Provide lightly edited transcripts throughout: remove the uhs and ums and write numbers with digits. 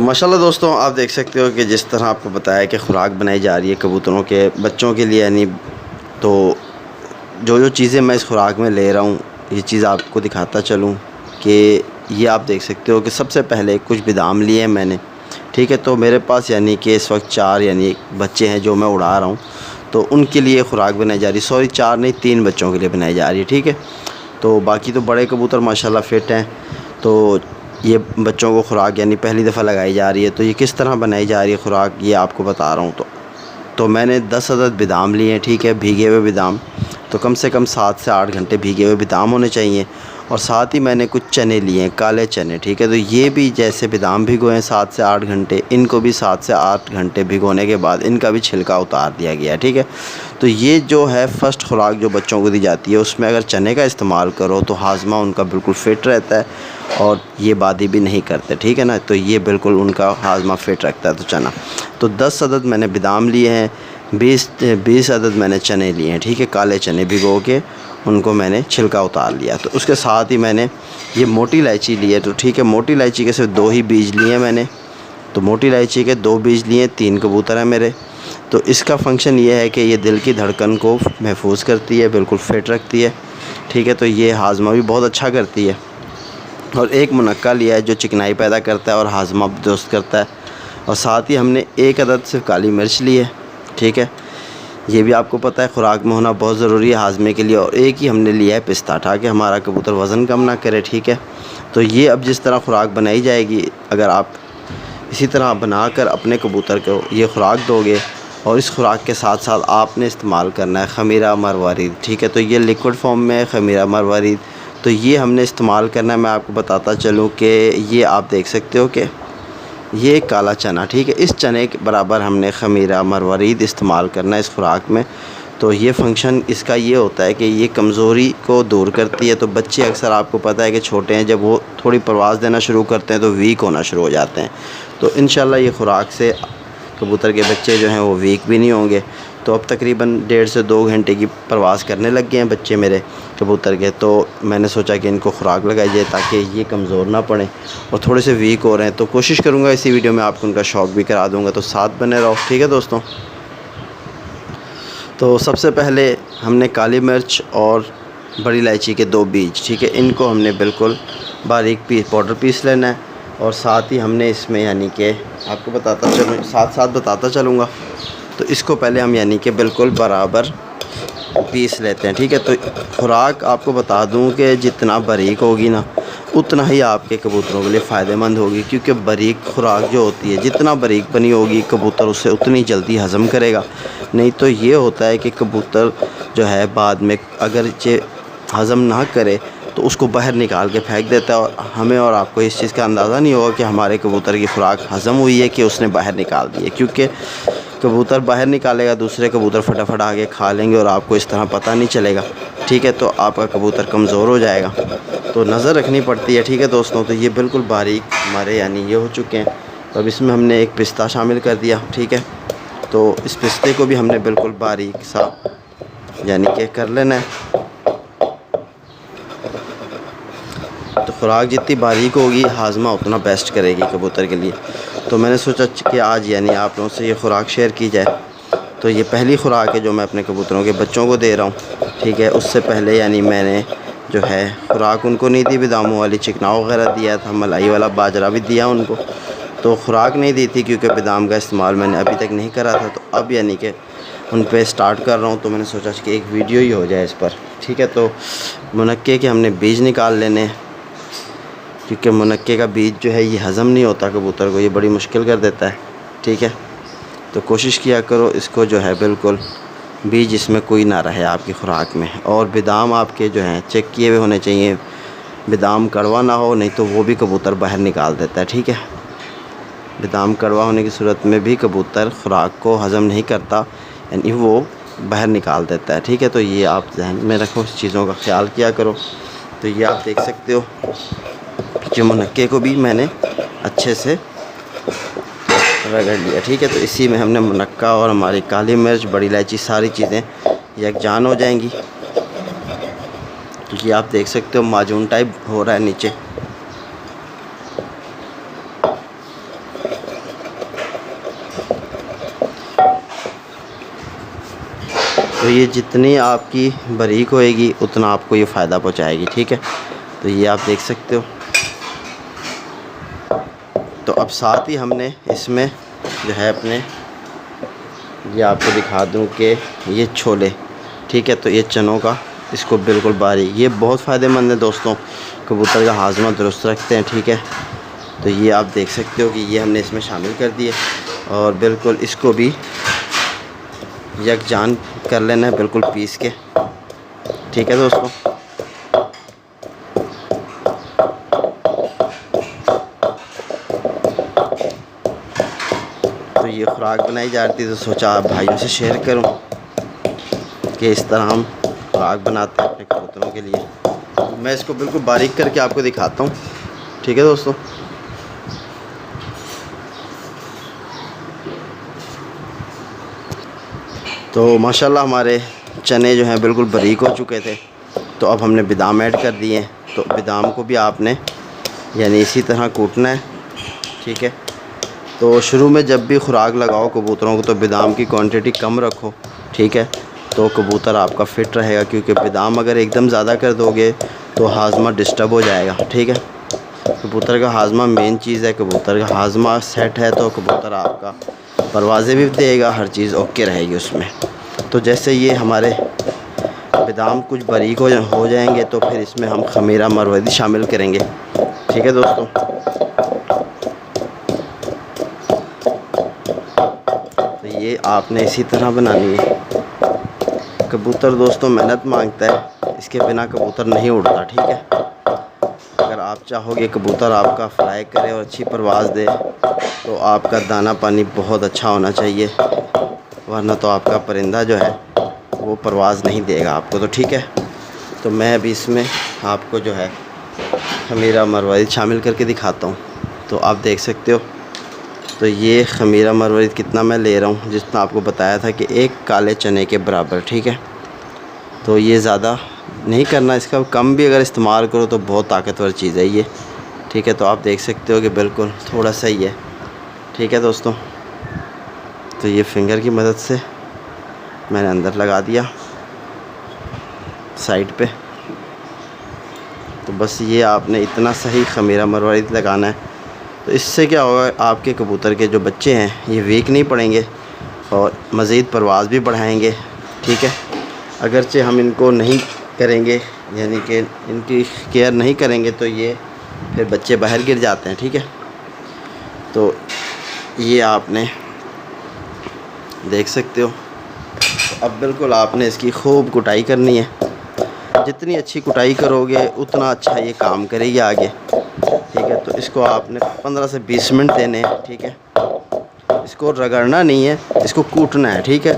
माशाल्लाह दोस्तों, आप देख सकते हो कि जिस तरह आपको बताया कि ख़ुराक बनाई जा रही है कबूतरों के बच्चों के लिए, यानी तो जो चीज़ें मैं इस ख़ुराक में ले रहा हूँ, ये चीज़ आपको दिखाता चलूँ कि ये आप देख सकते हो कि सबसे पहले कुछ बादाम लिए हैं मैंने, ठीक है। तो मेरे पास यानी कि इस वक्त 4 यानी बच्चे हैं जो मैं उड़ा रहा हूँ, तो उनके लिए ख़ुराक बनाई जा रही है। सॉरी, 4 नहीं, 3 बच्चों के लिए बनाई जा रही है, ठीक है। तो बाकी तो बड़े कबूतर माशाल्लाह फ़िट हैं। तो ये बच्चों को ख़ुराक यानी पहली दफ़ा लगाई जा रही है। तो ये किस तरह बनाई जा रही है ख़ुराक, ये आपको बता रहा हूँ। तो मैंने 10 अदद बादाम लिए हैं, ठीक है, भीगे हुए बादाम। तो कम से कम 7 से 8 घंटे भीगे हुए बादाम होने चाहिए। और साथ ही मैंने कुछ चने लिए हैं, काले चने, ठीक है। तो ये भी जैसे बादाम भिगोए हैं 7 से 8 घंटे, इनको भी 7 से 8 घंटे भिगोने के बाद इनका भी छिलका उतार दिया गया है, ठीक है। तो ये जो है फ़र्स्ट ख़ुराक जो बच्चों को दी जाती है, उसमें अगर चने का इस्तेमाल करो तो हाज़मा उनका बिल्कुल फ़िट रहता है और ये बादी भी नहीं करते, ठीक है ना। तो ये बिल्कुल उनका हाज़मा फ़िट रखता है। तो चना तो 10 अदद मैंने बादाम लिए हैं, 20 अदद मैंने चने लिए हैं, ठीक है। काले चने भिगो के उनको मैंने छिलका उतार लिया। तो उसके साथ ही मैंने ये मोटी इलायची ली है, तो ठीक है, मोटी इलायची के सिर्फ 2 ही बीज लिए हैं मैंने। तो मोटी इलायची के 2 बीज लिए, 3 कबूतर हैं मेरे। तो इसका फ़ंक्शन ये है कि ये दिल की धड़कन को महफूज करती है, बिल्कुल फ़िट रखती है, ठीक है। तो ये हाज़मा भी बहुत अच्छा करती है। और एक मुनक्का लिया है जो चिकनाई पैदा करता है और हाज़मा दुरुस्त करता है। और साथ ही हमने 1 अदद सिर्फ काली मिर्च ली है, ठीक है। ये भी आपको पता है ख़ुराक में होना बहुत ज़रूरी है हाज़मे के लिए। और एक ही हमने लिया है पिस्ता, ताकि हमारा कबूतर वज़न कम ना करे, ठीक है। तो ये अब जिस तरह ख़ुराक बनाई जाएगी, अगर आप इसी तरह बनाकर अपने कबूतर को ये ख़ुराक दोगे और इस ख़ुराक के साथ साथ आपने इस्तेमाल करना है ख़मीरा मरवारीद, ठीक है। तो ये लिक्विड फॉर्म में है ख़मीरा मरवारीद, तो ये हमने इस्तेमाल करना है। मैं आपको बताता चलूँ कि ये आप देख सकते हो कि ये काला चना, ठीक है, इस चने के बराबर हमने ख़मीरा मरवारीद इस्तेमाल करना है इस ख़ुराक में। तो ये फ़ंक्शन इसका ये होता है कि ये कमज़ोरी को दूर करती है। तो बच्चे अक्सर आपको पता है कि छोटे हैं, जब वो थोड़ी परवाज़ देना शुरू करते हैं तो वीक होना शुरू हो जाते हैं। तो इंशाल्लाह ये ख़ुराक से कबूतर के बच्चे जो हैं वो वीक भी नहीं होंगे। तो अब तकरीबन 1.5 से 2 घंटे की परवाज़ करने लग गए हैं बच्चे मेरे कबूतर के। तो मैंने सोचा कि इनको ख़ुराक लगाई जाए ताकि ये कमज़ोर ना पड़ें और थोड़े से वीक हो रहे हैं। तो कोशिश करूँगा इसी वीडियो में आपको उनका शौक़ भी करा दूँगा, तो साथ बने रहो, ठीक है दोस्तों। तो सबसे पहले हमने काली मिर्च और बड़ी इलायची के 2 बीज, ठीक है, इनको हमने बिल्कुल बारीक पाउडर पीस लेना है। और साथ ही हमने इसमें यानी कि आपको साथ बताता चलूँगा। तो इसको पहले हम यानी कि बिल्कुल बराबर पीस लेते हैं, ठीक है। तो ख़ुराक आपको बता दूं कि जितना बारीक होगी ना, उतना ही आपके कबूतरों के लिए फ़ायदेमंद होगी, क्योंकि बारीक ख़ुराक जो होती है, जितना बारीक बनी होगी कबूतर उससे उतनी जल्दी हज़म करेगा। नहीं तो ये होता है कि कबूतर जो है बाद में अगर ये हज़म ना करे तो उसको बाहर निकाल के फेंक देता है, और हमें और आपको इस चीज़ का अंदाज़ा नहीं होगा कि हमारे कबूतर की ख़ुराक हज़म हुई है कि उसने बाहर निकाल दी है। क्योंकि कबूतर बाहर निकालेगा, दूसरे कबूतर फटाफट आके खा लेंगे और आपको इस तरह पता नहीं चलेगा, ठीक है। तो आपका कबूतर कमज़ोर हो जाएगा। तो नज़र रखनी पड़ती है, ठीक है दोस्तों। तो ये बिल्कुल बारीक हमारे यानी ये हो चुके हैं। तो अब इसमें हमने एक पिस्ता शामिल कर दिया, ठीक है। तो इस पिस्ते को भी हमने बिल्कुल बारीक सा यानी कि कर लेना है। तो ख़ुराक जितनी बारीक होगी हाज़मा उतना बेस्ट करेगी कबूतर के लिए। तो मैंने सोचा कि आज यानी आप लोगों से ये ख़ुराक शेयर की जाए। तो ये पहली ख़ुराक है जो मैं अपने कबूतरों के बच्चों को दे रहा हूँ, ठीक है। उससे पहले यानी मैंने जो है ख़ुराक उनको नहीं दी, बादामों वाली चिकना वगैरह दिया था, मलाई वाला बाजरा भी दिया उनको। तो ख़ुराक नहीं दी थी क्योंकि बादाम का इस्तेमाल मैंने अभी तक नहीं करा था। तो अब यानी कि उन पे स्टार्ट कर रहा हूँ। तो मैंने सोचा कि एक वीडियो ही हो जाए इस पर, ठीक है। तो मुनक्के के हमने बीज निकाल लेने हैं, क्योंकि मुनक्के का बीज जो है ये हज़म नहीं होता कबूतर को, ये बड़ी मुश्किल कर देता है, ठीक है। तो कोशिश किया करो इसको जो है बिल्कुल बीज इसमें कोई ना रहे आपकी ख़ुराक में। और बादाम आपके जो हैं चेक किए हुए होने चाहिए, बादाम कड़वा ना हो, नहीं तो वो भी कबूतर बाहर निकाल देता है, ठीक है। बादाम कड़वा होने की सूरत में भी कबूतर ख़ुराक को हज़म नहीं करता, यानी वो बाहर निकाल देता है, ठीक है। तो ये आप ध्यान में रखो, इस चीज़ों का ख्याल किया करो। तो ये आप देख सकते हो कि मुनक्के को भी मैंने अच्छे से रगड़ लिया, ठीक है। तो इसी में हमने मुनक्का और हमारी काली मिर्च, बड़ी इलायची, सारी चीज़ें यकजान हो जाएंगी। तो ये आप देख सकते हो माजून टाइप हो रहा है नीचे। तो ये जितनी आपकी बारीक होएगी उतना आपको ये फ़ायदा पहुँचाएगी, ठीक है। तो ये आप देख सकते हो। तो अब साथ ही हमने इसमें जो है अपने, ये आपको दिखा दूं कि ये छोले, ठीक है। तो ये चनों का, इसको बिल्कुल बारीक, ये बहुत फ़ायदेमंद है दोस्तों, कबूतर का हाजमा दुरुस्त रखते हैं, ठीक है। तो ये आप देख सकते हो कि ये हमने इसमें शामिल कर दिए और बिल्कुल इसको भी यकजान कर लेना है, बिल्कुल पीस के, ठीक है दोस्तों। तो ये खुराक बनाई जा रही थी, तो सोचा आप भाइयों से शेयर करूं कि इस तरह हम खुराक बनाते हैं अपने कबूतरों के लिए। मैं इसको बिल्कुल बारीक करके आपको दिखाता हूं, ठीक है दोस्तों। तो माशाल्लाह हमारे चने जो हैं बिल्कुल बारीक हो चुके थे। तो अब हमने बादाम ऐड कर दिए हैं। तो बादाम को भी आपने यानी इसी तरह कूटना है, ठीक है। तो शुरू में जब भी खुराक लगाओ कबूतरों को तो बादाम की क्वांटिटी कम रखो, ठीक है। तो कबूतर आपका फ़िट रहेगा, क्योंकि बादाम अगर एकदम ज़्यादा कर दोगे तो हाजमा डिस्टर्ब हो जाएगा, ठीक है। कबूतर का हाजमा मेन चीज़ है। कबूतर का हाजमा सेट है तो कबूतर आपका परवाज़ें भी देगा, हर चीज़ ओके रहेगी उसमें। तो जैसे ये हमारे बादाम कुछ बारीक हो जाएंगे तो फिर इसमें हम खमीरा मरवदी शामिल करेंगे, ठीक है दोस्तों। तो ये आपने इसी तरह बनानी है। कबूतर दोस्तों मेहनत मांगता है, इसके बिना कबूतर नहीं उड़ता, ठीक है। अगर आप चाहोगे कबूतर आपका फ्लाई करे और अच्छी परवाज़ दे तो आपका दाना पानी बहुत अच्छा होना चाहिए, वरना तो आपका परिंदा जो है वो परवाज़ नहीं देगा आपको, तो ठीक है। तो मैं अभी इसमें आपको जो है खमीरा मरवरी शामिल करके दिखाता हूँ। तो आप देख सकते हो। तो ये खमीरा मरवरी कितना मैं ले रहा हूँ, जितना आपको बताया था कि एक काले चने के बराबर, ठीक है। तो ये ज़्यादा नहीं करना, इसका कम भी अगर इस्तेमाल करो तो बहुत ताकतवर चीज़ है ये, ठीक है। तो आप देख सकते हो कि बिल्कुल थोड़ा सा ही है, ठीक है दोस्तों। तो ये फिंगर की मदद से मैंने अंदर लगा दिया साइड पे। तो बस ये आपने इतना सही खमीरा मरवरी लगाना है। तो इससे क्या होगा, आपके कबूतर के जो बच्चे हैं ये वीक नहीं पड़ेंगे और मज़ीद परवाज़ भी बढ़ाएंगे, ठीक है। अगरचे हम इनको नहीं करेंगे, यानी कि इनकी केयर नहीं करेंगे तो ये फिर बच्चे बाहर गिर जाते हैं, ठीक है। तो ये आपने देख सकते हो। तो अब बिल्कुल आपने इसकी खूब कुटाई करनी है। जितनी अच्छी कुटाई करोगे उतना अच्छा ये काम करेगी आगे, ठीक है। तो इसको आपने 15 से 20 मिनट देने हैं, ठीक है। इसको रगड़ना नहीं है, इसको कूटना है, ठीक है।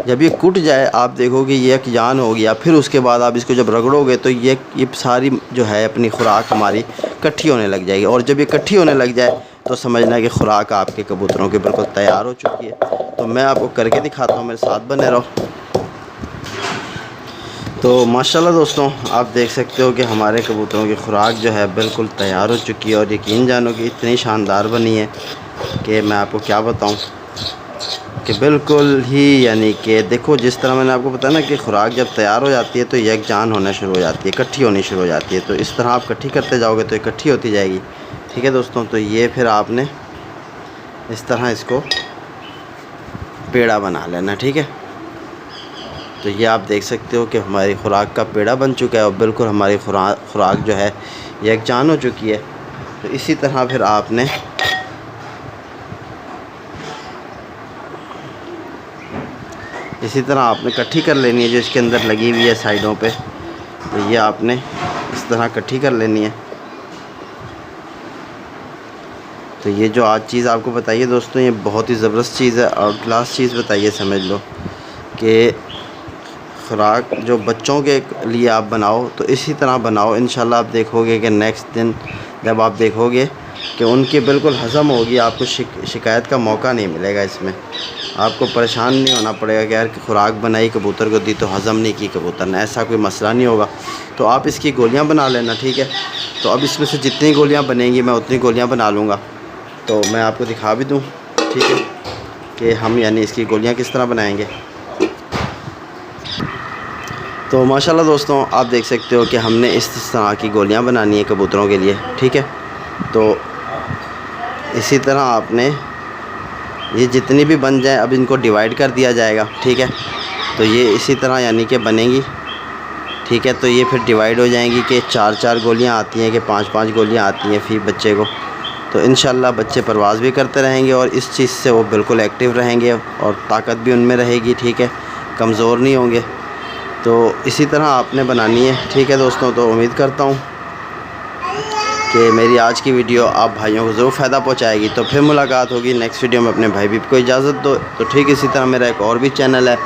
जब ये कूट जाए आप देखोगे ये एक जान हो गया, फिर उसके बाद आप इसको जब रगड़ोगे तो ये सारी जो है अपनी खुराक हमारी इकट्ठी होने लग जाएगी। और जब ये इकट्ठी होने लग जाए तो समझना कि खुराक आपके कबूतरों की बिल्कुल तैयार हो चुकी है। तो मैं आपको करके दिखाता हूँ, मेरे साथ बने रहो। तो माशाल्लाह दोस्तों आप देख सकते हो कि हमारे कबूतरों की खुराक जो है बिल्कुल तैयार हो चुकी है और यकीन जानो कि इतनी शानदार बनी है कि मैं आपको क्या बताऊं कि बिल्कुल ही, यानी कि देखो जिस तरह मैंने आपको बताया ना कि खुराक जब तैयार हो जाती है तो यकजान होना शुरू हो जाती है, इकट्ठी होनी शुरू हो जाती है। तो इस तरह आप इकट्ठी करते जाओगे तो इकट्ठी होती जाएगी, ठीक है दोस्तों। तो ये फिर आपने इस तरह इसको पेड़ा बना लेना, ठीक है। तो ये आप देख सकते हो कि हमारी खुराक का पेड़ा बन चुका है और बिल्कुल हमारी खुराक जो है यकजान हो चुकी है। तो इसी तरह फिर आपने इकट्ठी कर लेनी है जो इसके अंदर लगी हुई है साइडों पे। तो ये आपने इस तरह इकट्ठी कर लेनी है। तो ये जो आज चीज़ आपको बताइए दोस्तों, ये बहुत ही ज़बरदस्त चीज़ है और क्लास चीज़ बताइए, समझ लो कि खुराक जो बच्चों के लिए आप बनाओ तो इसी तरह बनाओ। इंशाल्लाह आप देखोगे कि नेक्स्ट दिन जब आप देखोगे कि उनकी बिल्कुल हज़म होगी, आपको शिकायत का मौका नहीं मिलेगा। इसमें आपको परेशान नहीं होना पड़ेगा कि यार खुराक बनाई कबूतर को दी तो हज़म नहीं की कबूतर ने, ऐसा कोई मसला नहीं होगा। तो आप इसकी गोलियां बना लेना, ठीक है। तो अब इसमें से जितनी गोलियां बनेंगी मैं उतनी गोलियां बना लूँगा। तो मैं आपको दिखा भी दूँ, ठीक है, कि हम यानी इसकी गोलियाँ किस तरह बनाएँगे। तो माशाल्लाह दोस्तों आप देख सकते हो कि हमने इस तरह की गोलियां बनानी है कबूतरों के लिए, ठीक है। तो इसी तरह आपने ये जितनी भी बन जाए अब इनको डिवाइड कर दिया जाएगा, ठीक है। तो ये इसी तरह यानी कि बनेंगी, ठीक है। तो ये फिर डिवाइड हो जाएंगी कि 4-4 गोलियां आती हैं कि 5-5 गोलियां आती हैं फी बच्चे को। तो इंशाल्लाह बच्चे परवाज़ भी करते रहेंगे और इस चीज़ से वो बिल्कुल एक्टिव रहेंगे और ताकत भी उनमें रहेगी, ठीक है, कमज़ोर नहीं होंगे। तो इसी तरह आपने बनानी है, ठीक है दोस्तों। तो उम्मीद करता हूँ कि मेरी आज की वीडियो आप भाइयों को ज़रूर फ़ायदा पहुँचाएगी। तो फिर मुलाकात होगी नेक्स्ट वीडियो में। अपने भाई बीब को इजाज़त दो। तो ठीक इसी तरह मेरा एक और भी चैनल है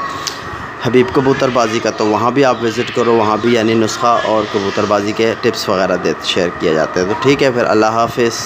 हबीब कबूतरबाजी का, तो वहाँ भी आप विज़िट करो। वहाँ भी यानी नुस्खा और कबूतरबाजी के टिप्स वगैरह शेयर किए जाते हैं। तो ठीक है फिर, अल्लाह हाफ़िज़।